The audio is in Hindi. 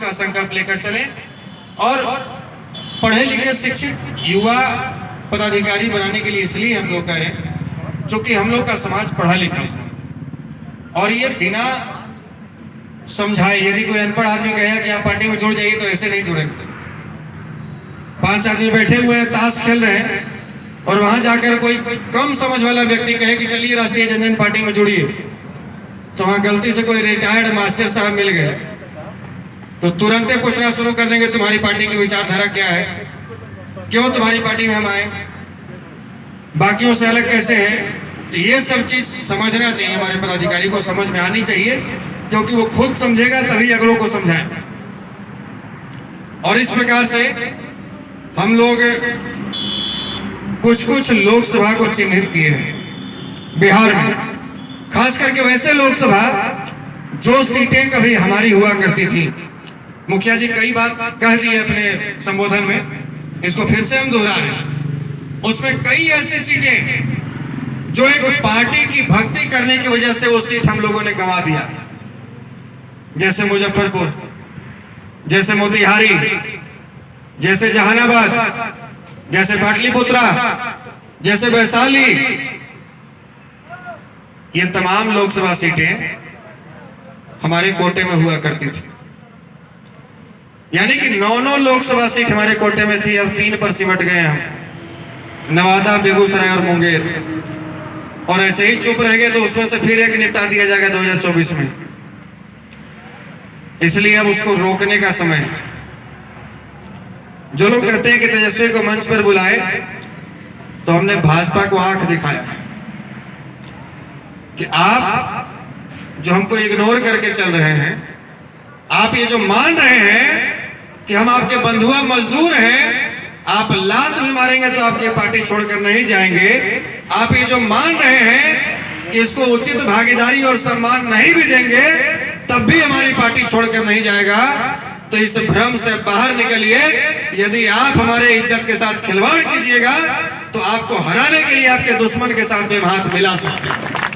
का संकल्प लेकर चलें और पढ़े लिखे शिक्षित युवा पदाधिकारी बनाने के लिए इसलिए हम लोग कह रहे हैं क्योंकि हम लोग का समाज पढ़ा लिखा है और ये बिना समझाए, यदि कोई अनपढ़ आदमी कहे कि आप पार्टी में जुड़ जाइए तो ऐसे नहीं जुड़ेंगे। 5 आदमी बैठे हुए हैं, ताश खेल रहे हैं और वहां जाकर कोई कम समझ वाला व्यक्ति कहे कि चलिए राष्ट्रीय जनता पार्टी में जुड़िए, तो वहां गलती से कोई रिटायर्ड मास्टर साहब मिल गए तो तुरंत ही पूछना शुरू कर देंगे तुम्हारी पार्टी की विचारधारा क्या है, क्यों तुम्हारी पार्टी में हम आए, बाकियों से अलग कैसे हैं। तो ये सब चीज समझना चाहिए, हमारे पदाधिकारी को समझ में आनी चाहिए, क्योंकि वो खुद समझेगा तभी अगलों को समझाए। और इस प्रकार से हम लोग कुछ लोकसभा को चिन्हित किए हैं बिहार में, खास करके वैसे लोकसभा जो सीटें कभी हमारी हुआ करती थी। मुखिया जी कई बात कह दी अपने संबोधन में, इसको फिर से हम दोहरा रहे हैं। उसमें कई ऐसी सीटें जो एक पार्टी की भक्ति करने की वजह से वो सीट हम लोगों ने गंवा दिया, जैसे मुजफ्फरपुर, जैसे मोतिहारी, जैसे जहानाबाद, जैसे पाटलिपुत्रा, जैसे वैशाली। ये तमाम लोकसभा सीटें हमारे कोटे में हुआ करती थी, यानी कि 9 लोकसभा सीट हमारे कोटे में थी, अब 3 पर सिमट गए हम, नवादा, बेगूसराय और मुंगेर। और ऐसे ही चुप रह गए तो उसमें से फिर एक निपटा दिया जाएगा 2024 में। इसलिए अब उसको रोकने का समय है। जो लोग कहते हैं कि तेजस्वी को मंच पर बुलाए, तो हमने भाजपा को आंख दिखाया कि आप जो हमको इग्नोर करके चल रहे हैं, आप ये जो मान रहे हैं कि हम आपके बंधुआ मजदूर हैं, आप लात भी मारेंगे तो आपकी पार्टी छोड़कर नहीं जाएंगे, आप ये जो मान रहे हैं कि इसको उचित भागीदारी और सम्मान नहीं भी देंगे तब भी हमारी पार्टी छोड़कर नहीं जाएगा, तो इस भ्रम से बाहर निकलिए। यदि आप हमारे इज्जत के साथ खिलवाड़ कीजिएगा तो आपको हराने के लिए आपके दुश्मन के साथ भी हाथ मिला सकते हैं।